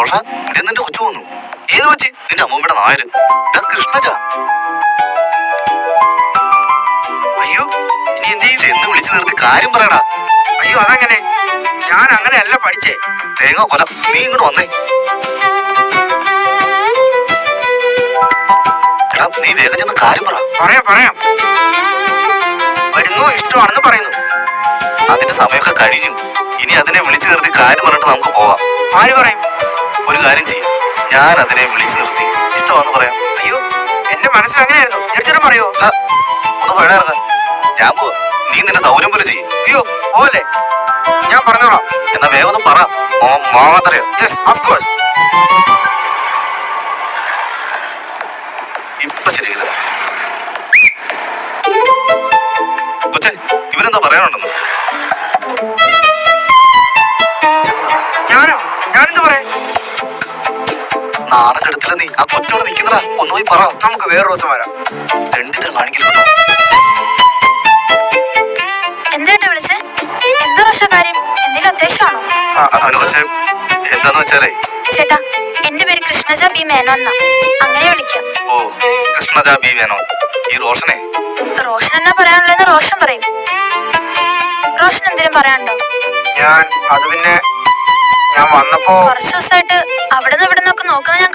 Rocher, ഇത് നിന്റെ കൊച്ചു വന്നു. ഏത് കൊച്ച്? നിന്റെ അമ്മൂമ്മയുടെ നായര്. കൃഷ്ണജ. അയ്യോ, ഇനി എന്ത് ചെയ്യും? എന്ന് വിളിച്ചു നിർത്തി കാര്യം പറയടാ. അയ്യോ, അതങ്ങനെ. ഞാൻ അങ്ങനെയല്ല പഠിച്ചേ. തേങ്ങ കൊല, നീ ഇങ്ങോട്ട് വന്നേ. എടാ, നീ വേഗം ചെന്ന് കാര്യം പറ. പറയാം. വരുന്നു, ഇഷ്ടമാണെന്ന് പറയുന്നു. അതിന്റെ സമയമൊക്കെ കഴിഞ്ഞു. ഇനി അതിനെ വിളിച്ചു നിർത്തി കാര്യം പറഞ്ഞിട്ട് നമുക്ക് പോവാം. ആര് പറയും? ഒരു കാര്യം ചെയ്യും, ഞാൻ അതിനെ വിളിച്ചു നിർത്തി ഇഷ്ടമാണെന്ന് പറയാം. അയ്യോ, എന്റെ മനസ്സിൽ അങ്ങനെയായിരുന്നു. തീർച്ചയായിട്ടും പറയോ? ഒന്ന് പഴയിറങ്ങാൻ. ഞാൻ പോവാ, നീ നിന്റെ സൗകര്യം പോലെ ചെയ്യും. അയ്യോ, പോലെ ഞാൻ പറഞ്ഞോളാം. എന്നാ വേഗം ഒന്ന് പറ. മാമാത്തറിയോ? Yes, of course. ഇപ്പൊ ശരിയായി. കൊച്ചേ, ഇവരെന്താ പറയാനുണ്ടെന്ന്? ഞാനെന്ത് പറയാ? നാളെ കെടുത്തില്ല നീ. ആ കൊച്ചോട് നിൽക്കുന്നടാ, ഒന്ന് പോയി പറ. നമുക്ക് വേറെ ദിവസം വരാം. രണ്ടിത്തരം കാണിക്കലോ. എന്താ വിളിച്ചേ? എന്താ പക്ഷെ കാര്യം? എന്തെങ്കിലും അത്യാവശ്യമാണോ? അവന് പക്ഷേ എന്താന്ന് വെച്ചാലേ, ചേട്ടാ, എന്റെ പേര് കൃഷ്ണജ ബി മേനോൻ എന്നാ. അങ്ങനെ വിളിക്കാം. ഓ, കൃഷ്ണജ ബി മേനോൻ. ഈ റോഷനെ? റോഷൻ എന്നാ പറയാനുള്ളതെന്ന് റോഷൻ പറയും. റോഷൻ എന്തെങ്കിലും പറയാനുണ്ടോ? അത് പിന്നെ ഞാൻ വന്നപ്പോ കുറച്ചു ദിവസമായിട്ട് അവിടെ നിന്ന് ഇവിടെ നിന്നൊക്കെ നോക്കുന്നത് ഞാൻ